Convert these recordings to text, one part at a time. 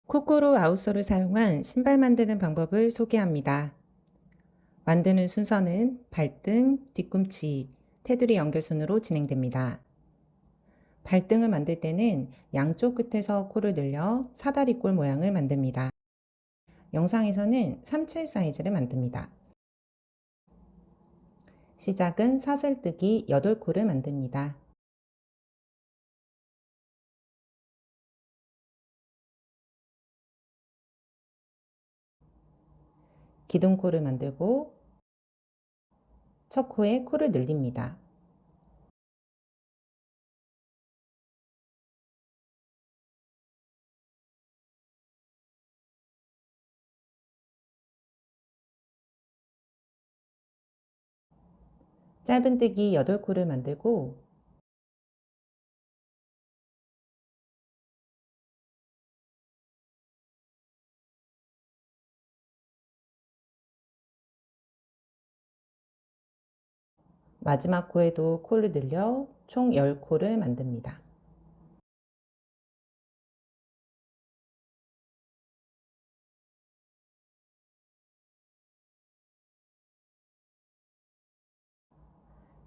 코코로 아웃솔을 사용한 신발 만드는 방법을 소개합니다. 만드는 순서는 발등, 뒤꿈치, 테두리 연결순으로 진행됩니다. 발등을 만들 때는 양쪽 끝에서 코를 늘려 사다리꼴 모양을 만듭니다. 영상에서는 37 사이즈를 만듭니다. 시작은 사슬뜨기 8코를 만듭니다. 기둥코를 만들고 첫 코에 코를 늘립니다. 짧은뜨기 8코를 만들고 마지막 코에도 코를 늘려 총 10코를 만듭니다.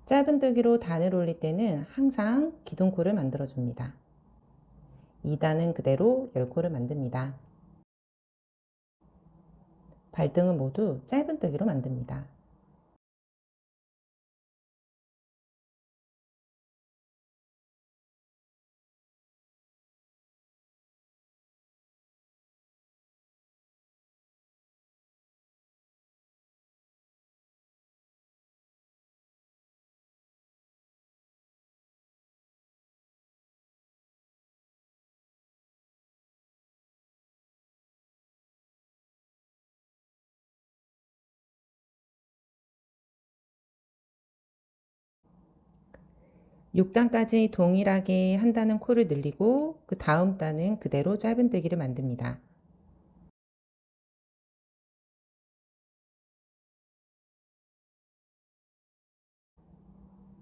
짧은뜨기로 단을 올릴 때는 항상 기둥코를 만들어줍니다. 2단은 그대로 10코를 만듭니다. 발등은 모두 짧은뜨기로 만듭니다. 육 단까지 동일하게 한 단은 코를 늘리고 그 다음 단은 그대로 짧은뜨기를 만듭니다.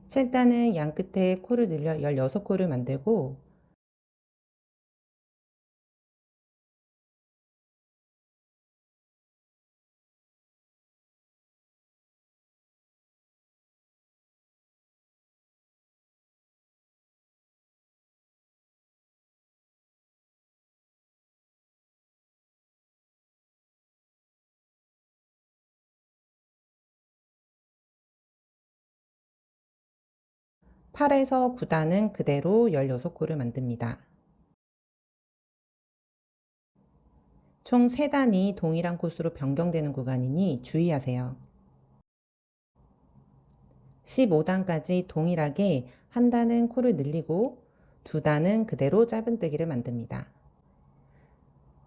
7단은 양 끝에 코를 늘려 16코를 만들고 팔에서 9단은 그대로 16코를 만듭니다. 총 3단이 동일한 코스로 변경되는 구간이니 주의하세요. 15단까지 동일하게 한 단은 코를 늘리고 두 단은 그대로 짧은뜨기를 만듭니다.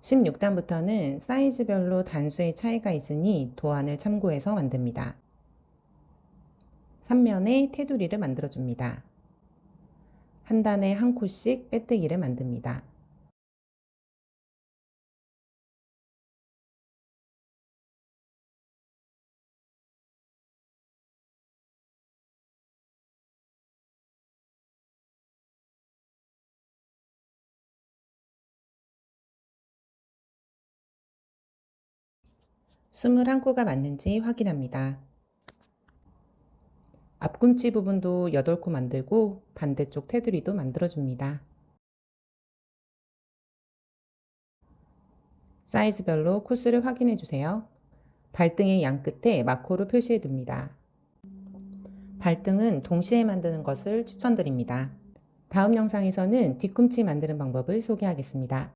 16단부터는 사이즈별로 단수의 차이가 있으니 도안을 참고해서 만듭니다. 3면에 테두리를 만들어줍니다. 한 단에 한 코씩 빼뜨기를 만듭니다. 숨을 한 코가 맞는지 확인합니다. 앞꿈치 부분도 8코 만들고 반대쪽 테두리도 만들어줍니다. 사이즈별로 코스를 확인해 주세요. 발등의 양 끝에 마코로 표시해 둡니다. 발등은 동시에 만드는 것을 추천드립니다. 다음 영상에서는 뒤꿈치 만드는 방법을 소개하겠습니다.